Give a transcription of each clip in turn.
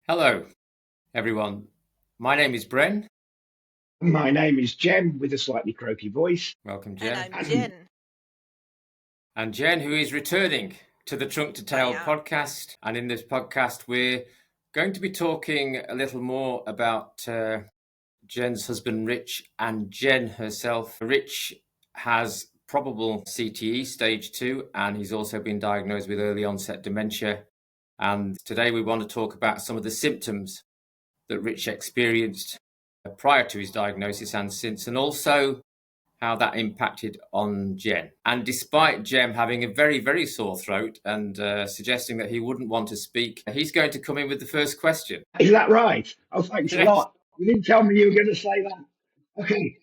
Hello, everyone. My name is Bren. My name is Jem with a slightly croaky voice. Welcome, And Jen. I'm Jen. And Jen, who is returning to the Trunk2Tale Podcast. And in this podcast, we're going to be talking a little more about Jen's husband, Rich, and Jen herself. Rich has probable CTE stage 2, and he's also been diagnosed with early onset dementia. And today we want to talk about some of the symptoms that Rich experienced prior to his diagnosis and since, and also how that impacted on Jen. And despite Jem having a very, very sore throat and suggesting that he wouldn't want to speak, he's going to come in with the first question. Is that right? Oh, thanks a lot. You didn't tell me you were going to say that. Okay.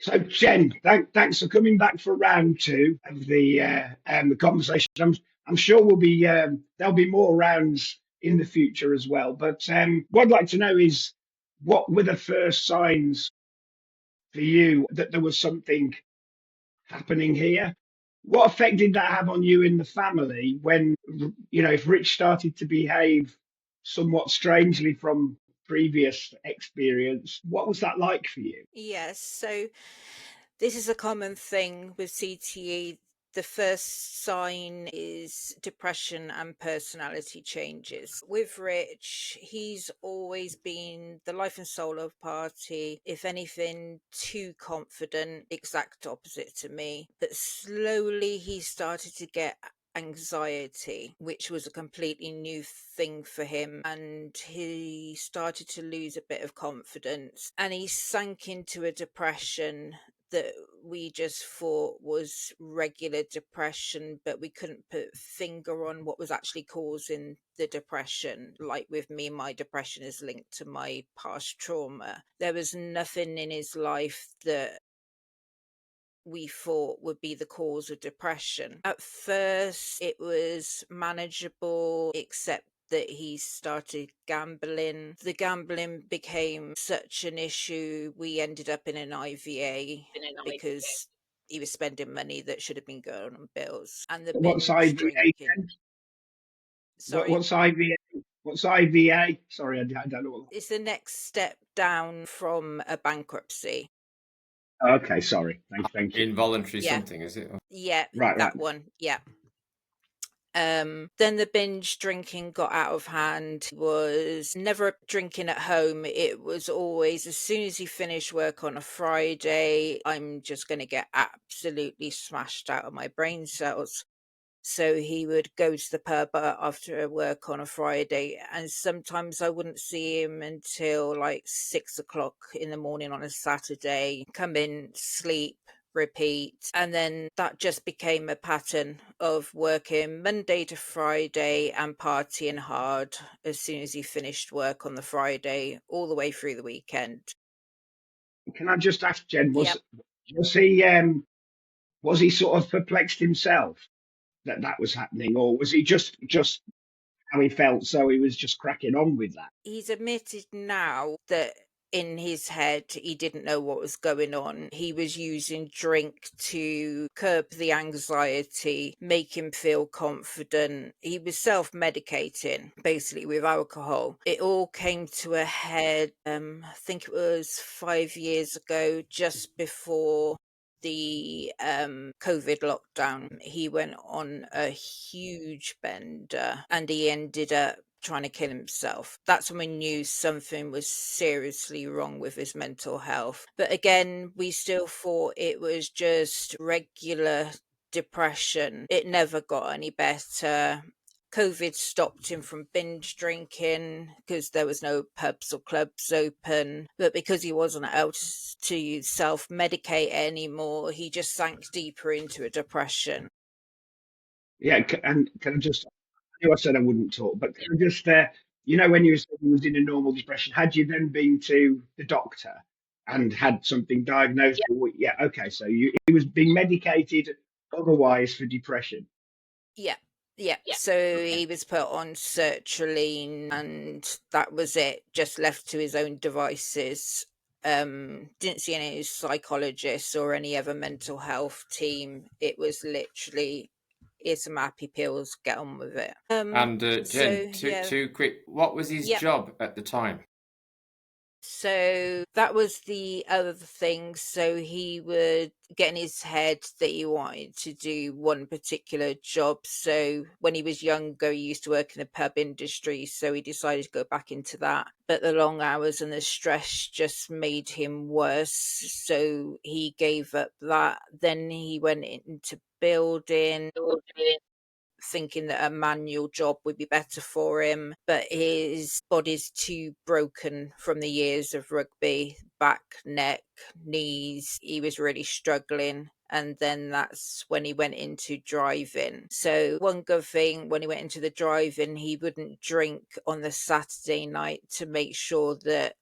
So, Jen, thanks for coming back for round 2 of the conversation. I'm sure there'll be more rounds in the future as well. But what I'd like to know is, what were the first signs for you that there was something happening here? What effect did that have on you in the family when, if Rich started to behave somewhat strangely from previous experience? What was that like for you? Yes, so this is a common thing with CTE. The first sign is depression and personality changes. With Rich, he's always been the life and soul of party. If anything, too confident, exact opposite to me. But slowly he started to get anxiety, which was a completely new thing for him, and he started to lose a bit of confidence, and he sank into a depression that we just thought was regular depression, but we couldn't put a finger on what was actually causing the depression. Like with me, my depression is linked to my past trauma. There was nothing in his life that we thought would be the cause of depression. At first, it was manageable, except that he started gambling. The gambling became such an issue, we ended up in an IVA because he was spending money that should have been going on bills. And the What's binge IVA? drinking. Sorry? What's IVA? What's IVA? Sorry, I don't know. It's the next step down from a bankruptcy. Okay, sorry. Thank you. Involuntary something, is it? Yeah, Right. That one. Yeah. Then the binge drinking got out of hand. Was never drinking at home. It was always, as soon as he finished work on a Friday, I'm just going to get absolutely smashed out of my brain cells. So he would go to the pub after work on a Friday, and sometimes I wouldn't see him until like 6 o'clock in the morning on a Saturday. Come in, sleep, repeat, and then that just became a pattern of working Monday to Friday and partying hard as soon as he finished work on the Friday all the way through the weekend. Can I just ask, Jen, was he sort of perplexed himself that was happening, or was he just how he felt, so he was just cracking on with that? He's admitted now that in his head, he didn't know what was going on. He was using drink to curb the anxiety, make him feel confident. He was self-medicating, basically, with alcohol. It all came to a head, I think it was 5 years ago, just before the COVID lockdown. He went on a huge bender and he ended up trying to kill himself. That's when we knew something was seriously wrong with his mental health. But again, we still thought it was just regular depression. It never got any better. COVID stopped him from binge drinking because there was no pubs or clubs open. But because he wasn't able to self-medicate anymore, he just sank deeper into a depression. Yeah, and can I just, I knew I said I wouldn't talk, but can I just, when you said he was in a normal depression, had you then been to the doctor and had something diagnosed? Yeah, okay, so he was being medicated otherwise for depression. Yeah. So he was put on sertraline and that was it, just left to his own devices. Didn't see any psychologists or any other mental health team. It was literally here's some happy pills, get on with it. And Jen, yeah. too quick, what was his job at the time? So that was the other thing. So he would get in his head that he wanted to do one particular job. So when he was younger, he used to work in the pub industry. So he decided to go back into that. But the long hours and the stress just made him worse. So he gave up that. Then he went into building, thinking that a manual job would be better for him, but his body's too broken from the years of rugby, back, neck, knees. He was really struggling. And then that's when he went into driving. So one good thing, when he went into the driving, he wouldn't drink on the Saturday night to make sure that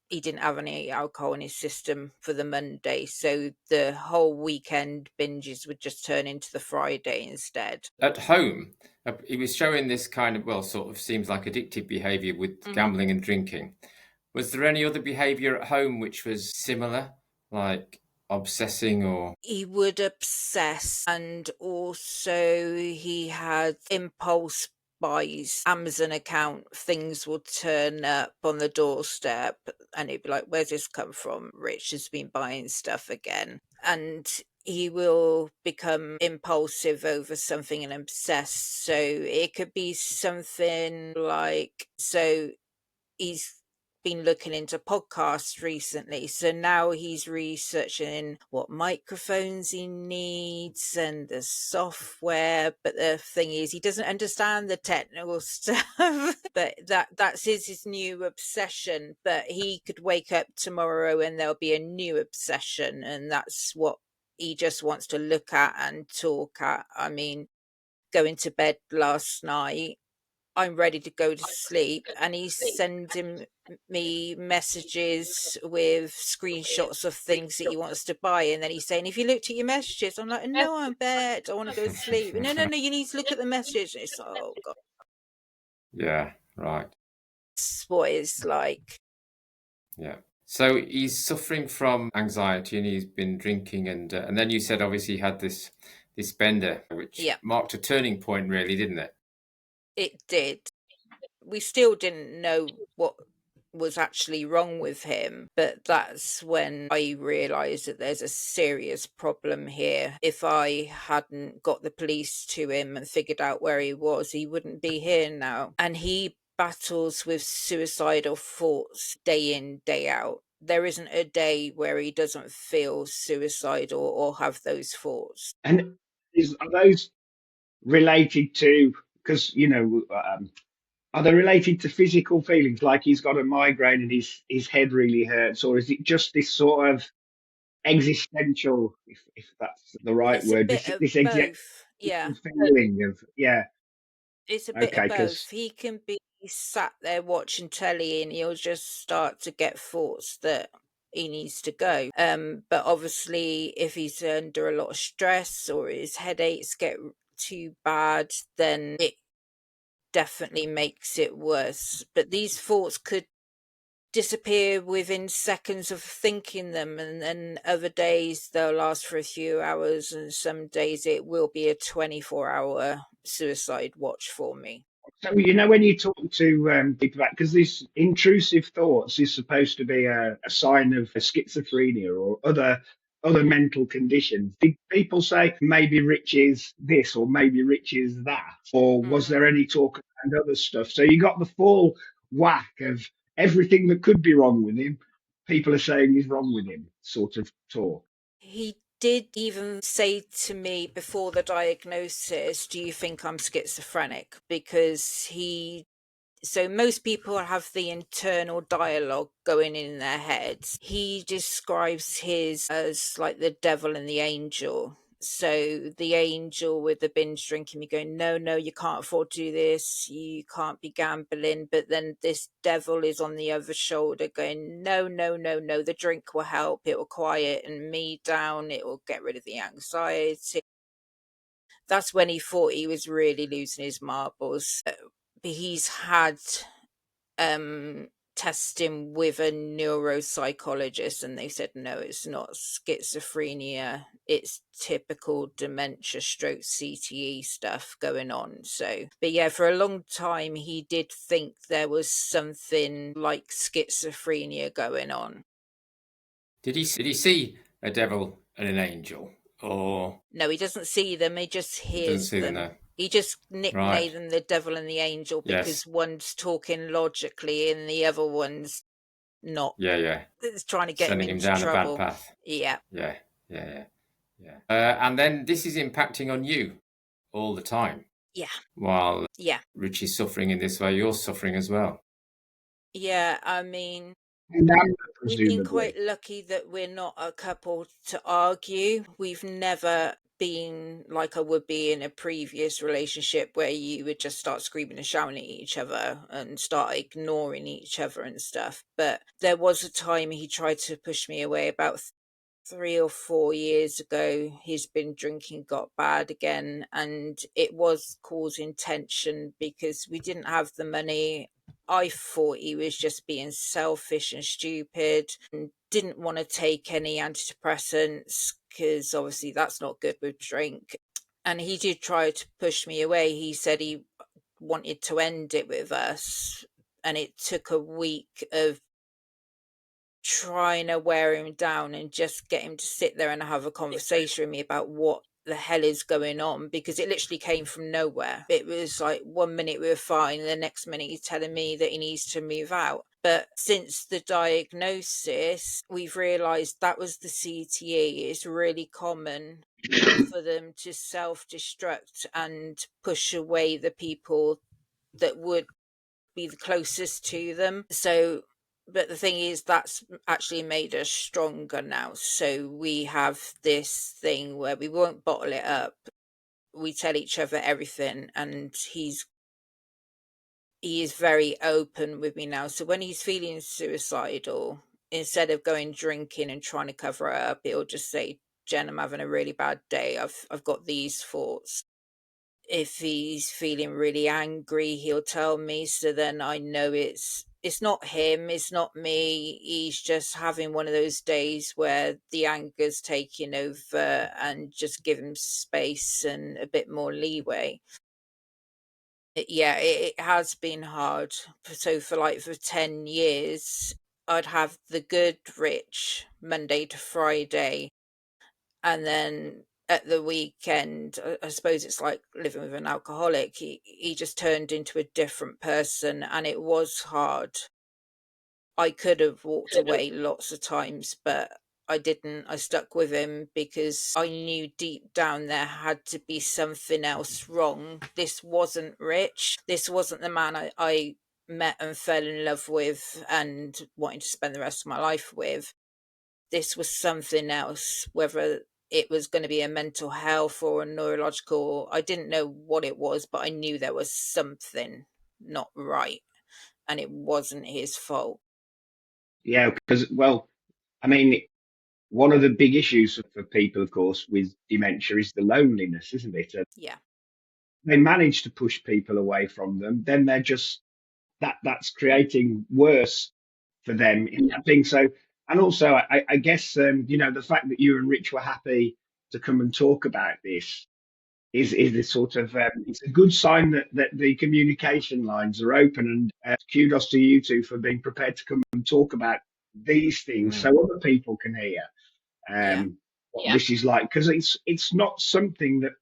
he didn't have any alcohol in his system for the Monday. So the whole weekend binges would just turn into the Friday instead. At home, he was showing this kind of, well, sort of seems like addictive behaviour with gambling and drinking. Was there any other behaviour at home which was similar, like obsessing or? He would obsess, and also he had impulse buys. Amazon account, things will turn up on the doorstep and he'd be like, where's this come from? Rich has been buying stuff again. And he will become impulsive over something and obsessed. So it could be something like, so he's been looking into podcasts recently. So now he's researching what microphones he needs and the software. But the thing is, he doesn't understand the technical stuff. But that's his new obsession. But he could wake up tomorrow and there'll be a new obsession. And that's what he just wants to look at and talk at. I mean, going to bed last night, I'm ready to go to sleep, and he's sending me messages with screenshots of things that he wants to buy, and then he's saying, if you looked at your messages, I'm like, no, I'm in bed, I want to go to sleep. No, you need to look at the message. And it's like, oh god. Yeah, right. That's what it's like. Yeah. So he's suffering from anxiety and he's been drinking, and then you said obviously he had this bender, which marked a turning point, really, didn't it? It did. We still didn't know what was actually wrong with him, but that's when I realised that there's a serious problem here. If I hadn't got the police to him and figured out where he was, he wouldn't be here now. And he battles with suicidal thoughts day in, day out. There isn't a day where he doesn't feel suicidal or have those thoughts. And are those related to, because, are they related to physical feelings, like he's got a migraine and his head really hurts, or is it just this sort of existential, if that's the right It's word, a bit this of existential both. feeling of, It's a bit of both. because He can be sat there watching telly and he'll just start to get thoughts that he needs to go. But obviously, if he's under a lot of stress or his headaches get too bad, then it definitely makes it worse. But these thoughts could disappear within seconds of thinking them, and then other days they'll last for a few hours, and some days it will be a 24-hour suicide watch for me. so when you talk to people about, because this intrusive thoughts is supposed to be a sign of schizophrenia or other mental conditions. Did people say maybe Rich is this or maybe Rich is that, or was there any talk and other stuff? So you got the full whack of everything that could be wrong with him. People are saying is wrong with him, sort of talk. He did even say to me before the diagnosis, do you think I'm schizophrenic? Because so most people have the internal dialogue going in their heads. He describes his as like the devil and the angel. So the angel with the binge drinking, you go, no, you can't afford to do this. You can't be gambling. But then this devil is on the other shoulder going, no, the drink will help. It will quiet me down. It will get rid of the anxiety. That's when he thought he was really losing his marbles. He's had test him with a neuropsychologist, and they said, no, it's not schizophrenia. It's typical dementia stroke CTE stuff going on. So, but yeah, for a long time, he did think there was something like schizophrenia going on. Did he see a devil and an angel? Or no, he doesn't see them. He just hears them. No. He just nicknamed Right. them the devil and the angel because Yes. one's talking logically and the other one's not. Yeah. It's trying to get Sending him him into down trouble. a bad path. Yeah. And then this is impacting on you all the time. Yeah. While Yeah. Richie's suffering in this way, you're suffering as well. Yeah, I mean, we've been quite lucky that we're not a couple to argue. We've never been like I would be in a previous relationship where you would just start screaming and shouting at each other and start ignoring each other and stuff. But there was a time he tried to push me away about 3 or 4 years ago. His binge drinking got bad again, and it was causing tension because we didn't have the money. I thought he was just being selfish and stupid and didn't want to take any antidepressants because obviously that's not good with drink. And he did try to push me away. He said he wanted to end it with us, and it took a week of trying to wear him down and just get him to sit there and have a conversation with me about what the hell is going on, because it literally came from nowhere. It was like 1 minute we were fine and the next minute he's telling me that he needs to move out. But since the diagnosis, we've realized that was the CTE. It's really common for them to self-destruct and push away the people that would be the closest to them. So, but the thing is, that's actually made us stronger now. So we have this thing where we won't bottle it up. We tell each other everything, and he is very open with me now. So when he's feeling suicidal, instead of going drinking and trying to cover it up, he'll just say, Jen, I'm having a really bad day. I've got these thoughts. If he's feeling really angry, he'll tell me, so then I know it's not him, it's not me. He's just having one of those days where the anger's taking over, and just give him space and a bit more leeway. It has been hard. So for 10 years, I'd have the good Rich Monday to Friday, and then at the weekend, I suppose it's like living with an alcoholic. He just turned into a different person, and it was hard. I could have walked away lots of times, but I didn't. I stuck with him because I knew deep down there had to be something else wrong. This wasn't Rich. This wasn't the man I met and fell in love with and wanted to spend the rest of my life with. This was something else, whether it was going to be a mental health or a neurological. I didn't know what it was, but I knew there was something not right, and it wasn't his fault. Yeah, because, well, I mean, one of the big issues for people, of course, with dementia is the loneliness, isn't it? Yeah. They manage to push people away from them, then they're just that's creating worse for them in that thing. So, and also, I guess, the fact that you and Rich were happy to come and talk about this is this sort of it's a good sign that the communication lines are open, and kudos to you two for being prepared to come and talk about these things so other people can hear what this is like, because it's not something that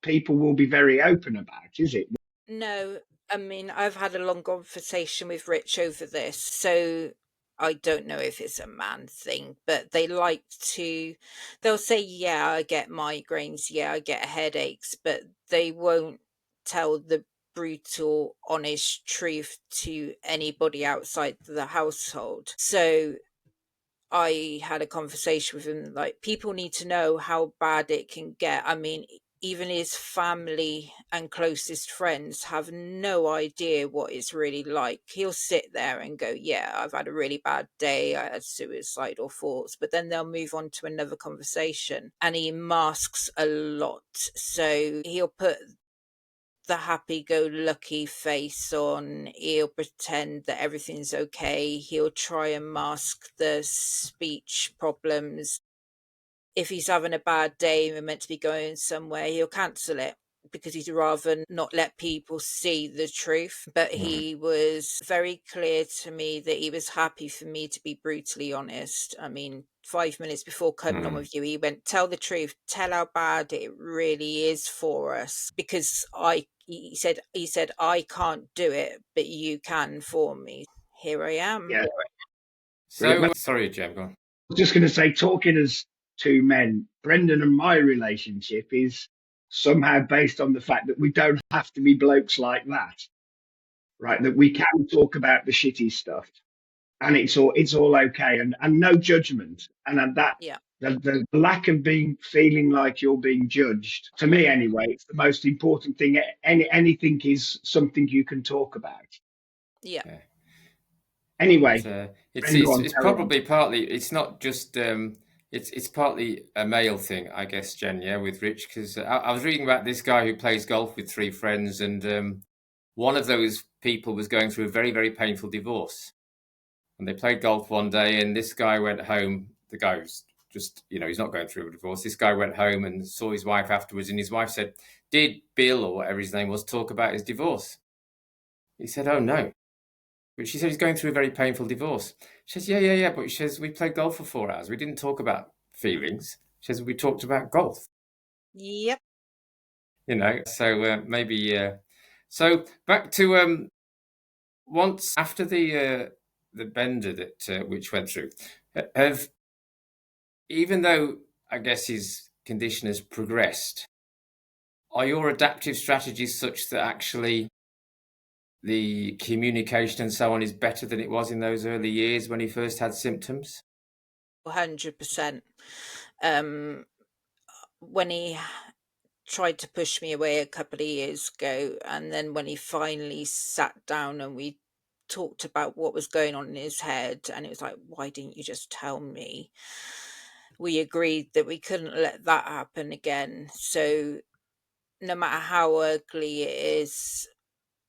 people will be very open about, is it? No, I mean, I've had a long conversation with Rich over this, so I don't know if it's a man thing, but they'll say, yeah, I get migraines, yeah, I get headaches, but they won't tell the brutal, honest truth to anybody outside the household. So I had a conversation with him, like, people need to know how bad it can get. I mean, even his family and closest friends have no idea what it's really like. He'll sit there and go, yeah, I've had a really bad day, I had suicidal thoughts, but then they'll move on to another conversation, and he masks a lot. So he'll put the happy-go-lucky face on. He'll pretend that everything's okay. He'll try and mask the speech problems. If he's having a bad day and we're meant to be going somewhere, he'll cancel it because he'd rather not let people see the truth. But he was very clear to me that he was happy for me to be brutally honest. I mean, 5 minutes before coming on with you, he went, tell the truth, tell how bad it really is for us. Because he said, I can't do it, but you can for me. Here I am. Yeah. So, sorry, Jem, go on. I was just going to say, talking as two men, Brendan and my relationship is somehow based on the fact that we don't have to be blokes like that, right? That we can talk about the shitty stuff, and it's all okay, and no judgment, and that Yeah. the lack of feeling like you're being judged, to me anyway, it's the most important thing. Anything is something you can talk about. Yeah. Anyway, it's probably partly, it's not just it's partly a male thing, I guess, Jen, yeah, with Rich, because I was reading about this guy who plays golf with three friends, and one of those people was going through a very, very painful divorce, and they played golf one day, and this guy went home. The guy was just, he's not going through a divorce. This guy went home and saw his wife afterwards, and his wife said, did Bill, or whatever his name was, talk about his divorce? He said, oh no. But she said he's going through a very painful divorce. She says, yeah. But she says, we played golf for 4 hours. We didn't talk about feelings. She says, we talked about golf. Yep. So maybe... So back to once after the bender that which went through, even though I guess his condition has progressed, are your adaptive strategies such that actually the communication and so on is better than it was in those early years when he first had symptoms? 100%. When he tried to push me away a couple of years ago, and then when he finally sat down and we talked about what was going on in his head, and it was like, why didn't you just tell me? We agreed that we couldn't let that happen again. So no matter how ugly it is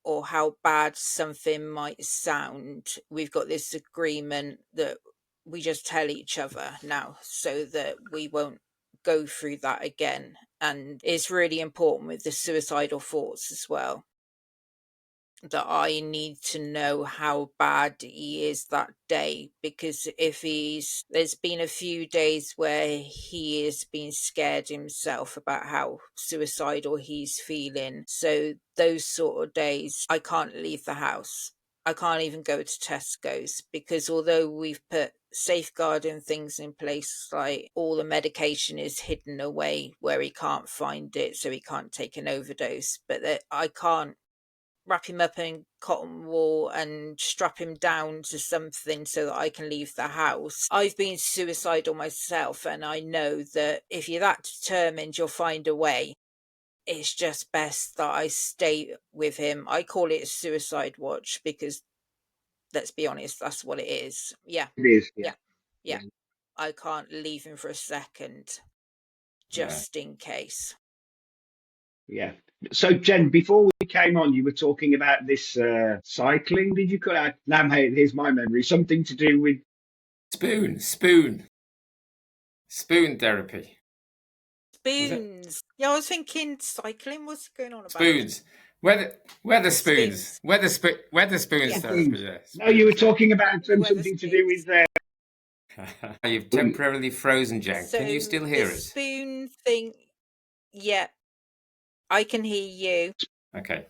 or how bad something might sound, we've got this agreement that we just tell each other now so that we won't go through that again. And it's really important with the suicidal thoughts as well, that I need to know how bad he is that day, because there's been a few days where he has been scared himself about how suicidal he's feeling. So those sort of days, I can't leave the house. I can't even go to Tesco's, because although we've put safeguarding things in place, like all the medication is hidden away where he can't find it, so he can't take an overdose, but that I can't wrap him up in cotton wool and strap him down to something so that I can leave the house. I've been suicidal myself, and I know that if you're that determined, you'll find a way. It's just best that I stay with him. I call it a suicide watch because, let's be honest, that's what it is. Yeah. It is, yeah. I can't leave him for a second, just in case. Yeah. So, Jen, before we came on, you were talking about this cycling. Did you call it? Now, here's my memory. Something to do with spoon therapy. Spoons. Yeah, I was thinking cycling. What's going on about? Spoons. Weatherspoons. Weatherspoons therapy. Yeah. No, you were talking about something to do with. You've temporarily frozen, Jen. Can you still hear us? Spoon thing. Yeah. I can hear you. Okay.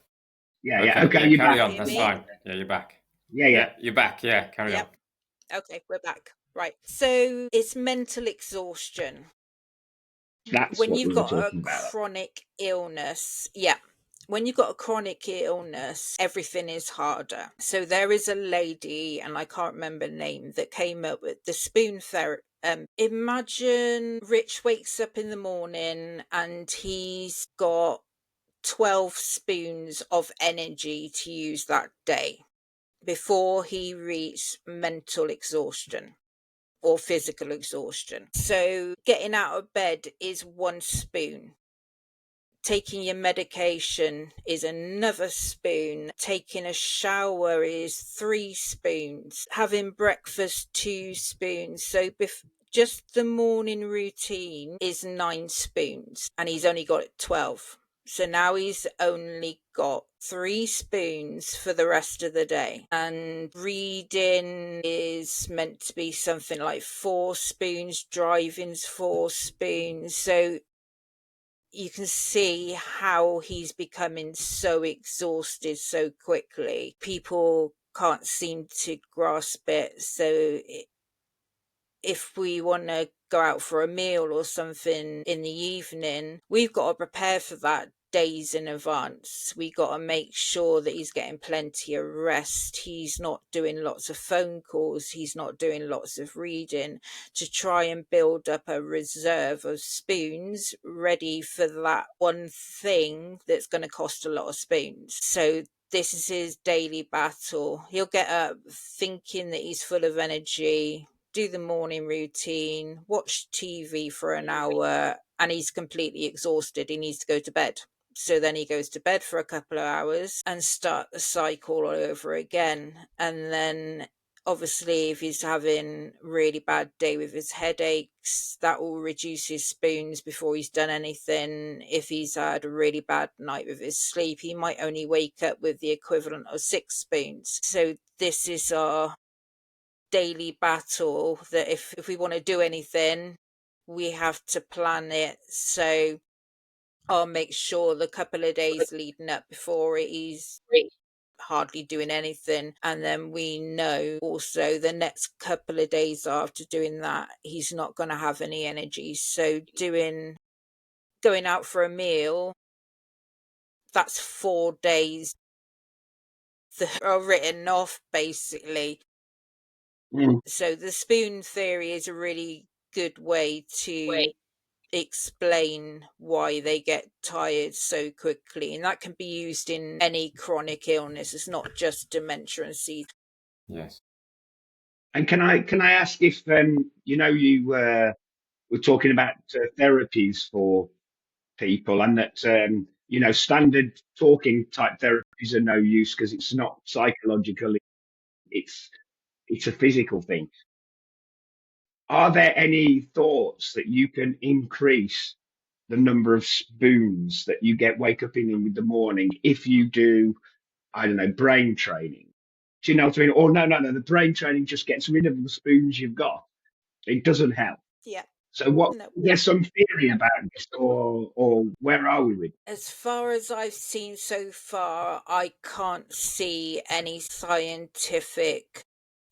Yeah. Okay, you're carry back. on. That's fine. Yeah, you're back. Yeah. You're back. Yeah, carry on. Okay, we're back. Right. So it's mental exhaustion. That's when what you've we were got a talking about. chronic illness. Yeah. When you've got a chronic illness, everything is harder. So there is a lady, and I can't remember the name, that came up with the spoon therapy. Imagine Rich wakes up in the morning and he's got 12 spoons of energy to use that day before he reached mental exhaustion or physical exhaustion. So getting out of bed is one spoon. Taking your medication is another spoon. Taking a shower is 3 spoons. Having breakfast, 2 spoons. So just the morning routine is 9 spoons, and he's only got 12. So now he's only got 3 spoons for the rest of the day. And reading is meant to be something like 4 spoons, driving's 4 spoons. So you can see how he's becoming so exhausted so quickly. People can't seem to grasp it. So if we want to go out for a meal or something in the evening, we've got to prepare for that days in advance. We got to make sure that he's getting plenty of rest. He's not doing lots of phone calls. He's not doing lots of reading, to try and build up a reserve of spoons ready for that one thing that's going to cost a lot of spoons. So this is his daily battle. He'll get up thinking that he's full of energy, do the morning routine, watch TV for an hour, and he's completely exhausted. He needs to go to bed. So then he goes to bed for a couple of hours and start the cycle all over again. And then obviously if he's having a really bad day with his headaches, that will reduce his spoons before he's done anything. If he's had a really bad night with his sleep, he might only wake up with the equivalent of 6 spoons. So this is our daily battle, that if we want to do anything, we have to plan it. So I'll make sure the couple of days leading up before it, he's hardly doing anything, and then we know also the next couple of days after doing that he's not going to have any energy. So going out for a meal, that's 4 days that are written off basically. So the spoon theory is a really good way to explain why they get tired so quickly, and that can be used in any chronic illness. It's not just dementia and CTE. Yes. And can I ask if you were talking about therapies for people, and that standard talking type therapies are no use because it's not psychological, it's a physical thing. Are there any thoughts that you can increase the number of spoons that you wake up in the morning if you do, I don't know, brain training? Do you know what I mean? Or no, the brain training just gets rid of the spoons you've got. It doesn't help. Yeah. So what? No. There's some theory about this, or where are we with? As far as I've seen so far, I can't see any scientific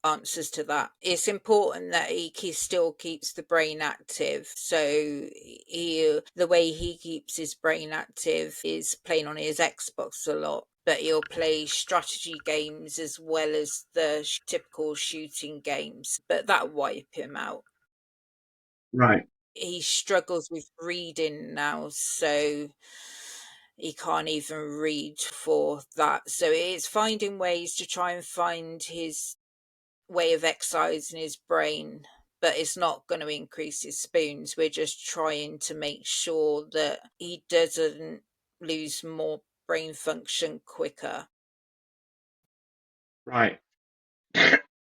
answers to that. It's important that he still keeps the brain active. So the way he keeps his brain active is playing on his Xbox a lot, but he'll play strategy games as well as the typical shooting games, but that wipe him out. Right. He struggles with reading now, so he can't even read for that. So it's finding ways to try and find his way of exercising his brain, but it's not going to increase his spoons. We're just trying to make sure that he doesn't lose more brain function quicker. Right.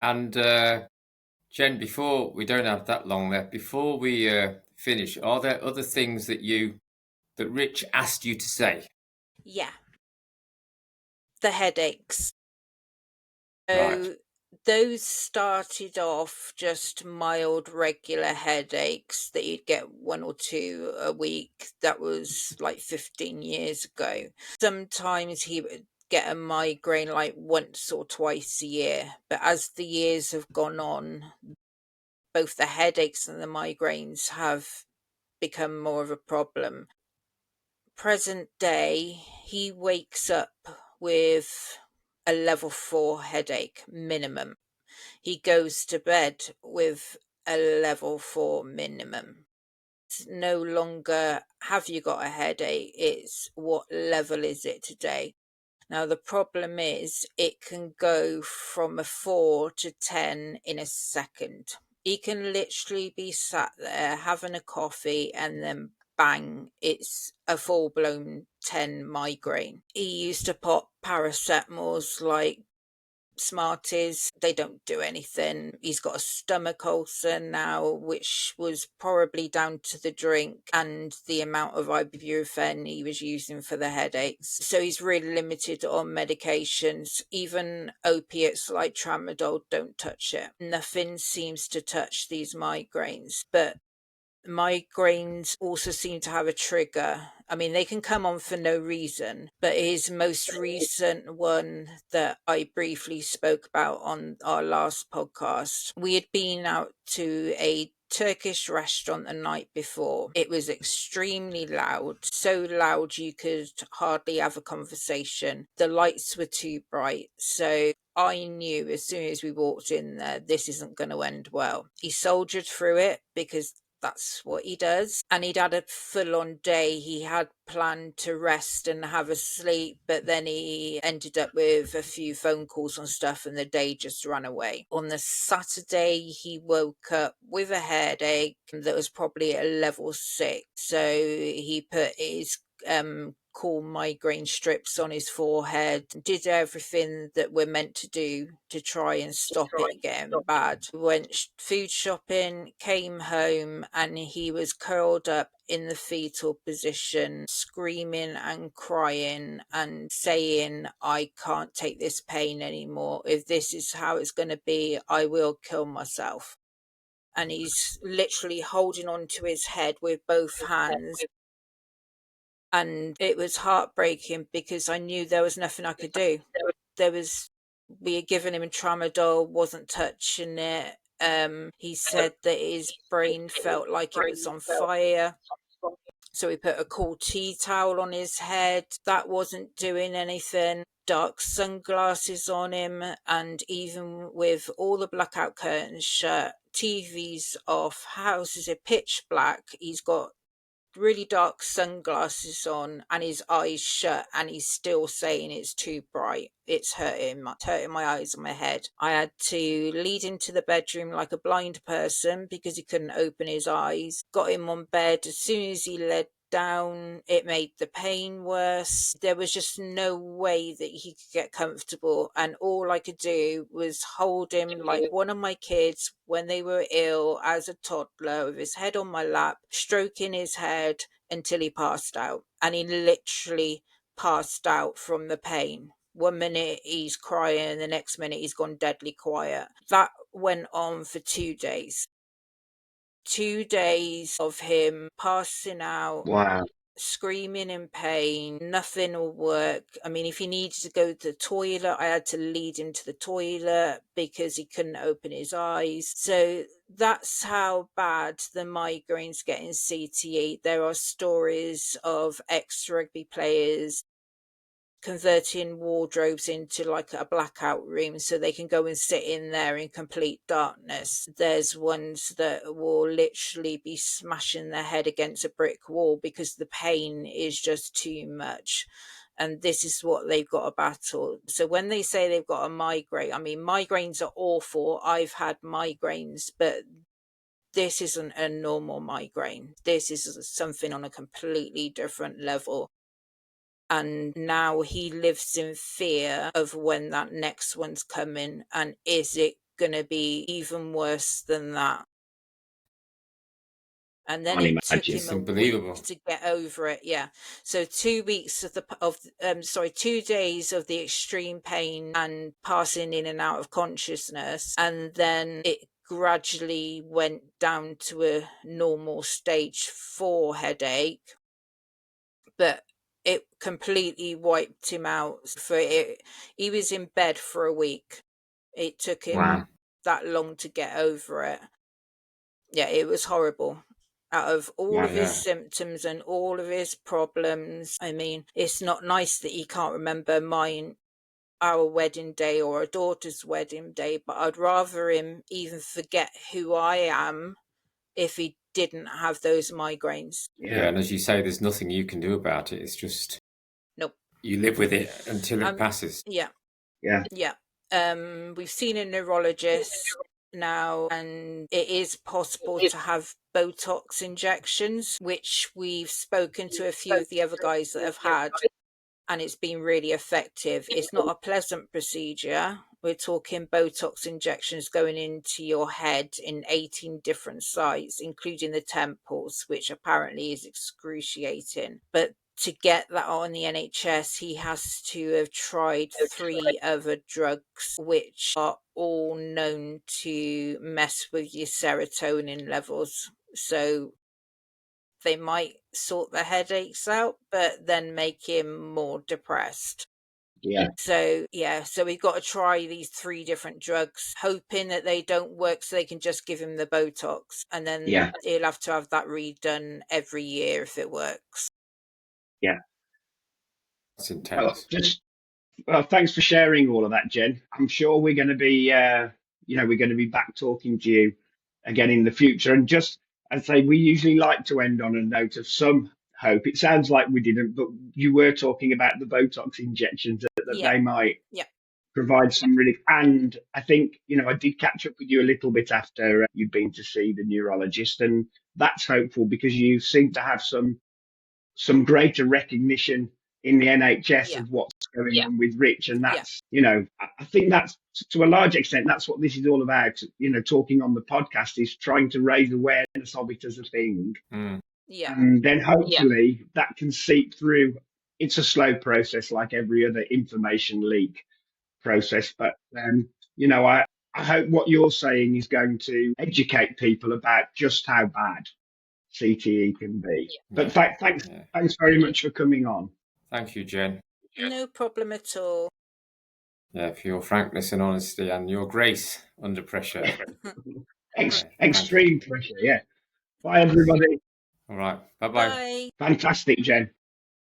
And Jen, before we don't have that long left, before we finish, are there other things that Rich asked you to say? Yeah. The headaches. Right. So those started off just mild regular headaches that you'd get 1 or 2 a week. That was like 15 years ago. Sometimes he would get a migraine like once or twice a year, but as the years have gone on, both the headaches and the migraines have become more of a problem. Present day, he wakes up with a level 4 headache minimum. He goes to bed with a level 4 minimum. It's no longer, have you got a headache? It's, what level is it today? Now, the problem is it can go from a 4 to 10 in a second. He can literally be sat there having a coffee and then bang, it's a full-blown 10 migraine. He used to pop paracetamols like Smarties. They don't do anything. He's got a stomach ulcer now, which was probably down to the drink and the amount of ibuprofen he was using for the headaches. So he's really limited on medications. Even opiates like tramadol don't touch it. Nothing seems to touch these migraines. But migraines also seem to have a trigger. I mean, they can come on for no reason, but his most recent one that I briefly spoke about on our last podcast, we had been out to a Turkish restaurant the night before. It was extremely loud, so loud you could hardly have a conversation. The lights were too bright, so I knew as soon as we walked in there, this isn't going to end well. He soldiered through it because that's what he does. And he'd had a full-on day. He had planned to rest and have a sleep, but then he ended up with a few phone calls and stuff, and the day just ran away. On the Saturday, he woke up with a headache that was probably at a level 6. So he put his cool migraine strips on his forehead, did everything that we're meant to do to try and stop it getting bad. Went food shopping, came home, and he was curled up in the fetal position, screaming and crying and saying, I can't take this pain anymore. If this is how it's going to be, I will kill myself. And he's literally holding on to his head with both hands. And it was heartbreaking because I knew there was nothing I could do. We had given him a tramadol, wasn't touching it. He said that his brain felt like it was on fire. So we put a cool tea towel on his head. That wasn't doing anything. Dark sunglasses on him. And even with all the blackout curtains shut, TV's off, houses are pitch black, he's got really dark sunglasses on and his eyes shut, and he's still saying it's too bright, it's hurting my eyes and my head. I had to lead him to the bedroom like a blind person because he couldn't open his eyes. Got him on bed. As soon as he led down, it made the pain worse. There was just no way that he could get comfortable, and all I could do was hold him like one of my kids when they were ill as a toddler, with his head on my lap, stroking his head until he passed out. And he literally passed out from the pain. 1 minute he's crying, the next minute he's gone deadly quiet. That went on for 2 days. 2 days of him passing out. Wow. Screaming in pain, nothing will work. I mean, if he needed to go to the toilet, I had to lead him to the toilet because he couldn't open his eyes. So that's how bad the migraines get in CTE. There are stories of ex-rugby players converting wardrobes into like a blackout room so they can go and sit in there in complete darkness. There's ones that will literally be smashing their head against a brick wall because the pain is just too much. And this is what they've got to battle. So when they say they've got a migraine, I mean, migraines are awful. I've had migraines, but this isn't a normal migraine. This is something on a completely different level. And now he lives in fear of when that next one's coming, and is it going to be even worse than that? And then it took him a week to get over it. Yeah. So 2 weeks 2 days of the extreme pain and passing in and out of consciousness. And then it gradually went down to a normal stage 4 headache. But it completely wiped him out. He was in bed for a week. It took him that long to get over it. Yeah, it was horrible. Out of all of his symptoms and all of his problems, I mean, it's not nice that he can't remember our wedding day or our daughter's wedding day, but I'd rather him even forget who I am if he didn't have those migraines. Yeah, and as you say, there's nothing you can do about it. It's just nope. You live with it until it passes. Yeah. Yeah. Yeah. We've seen a neurologist. now, and it is possible to have Botox injections, which we've spoken to a few of the other guys that have had, and it's been really effective. It's not a pleasant procedure. We're talking Botox injections going into your head in 18 different sites, including the temples, which apparently is excruciating. But to get that on the NHS, he has to have tried 3 other drugs, which are all known to mess with your serotonin levels. So they might sort the headaches out, but then make him more depressed. Yeah. So we've got to try these 3 different drugs, hoping that they don't work so they can just give him the Botox. And then he'll have to have that redone every year if it works. Yeah. That's intense. Well, thanks for sharing all of that, Jen. I'm sure we're going to be, we're going to be back talking to you again in the future. And just, I'd say we usually like to end on a note of some hope. It sounds like we didn't, but you were talking about the Botox injections that they might provide some relief. And I think, I did catch up with you a little bit after you'd been to see the neurologist, and that's hopeful because you seem to have some greater recognition in the NHS of what's going on with Rich. And that's, I think that's to a large extent, that's what this is all about. Talking on the podcast is trying to raise awareness of it as a thing. And then hopefully that can seep through. It's a slow process like every other information leak process. But, I hope what you're saying is going to educate people about just how bad CTE can be. But thanks very much for coming on. Thank you, Jen. No problem at all. Yeah, for your frankness and honesty and your grace under pressure. Extreme pressure, yeah. Bye, everybody. All right. Bye-bye. Bye. Fantastic, Jen.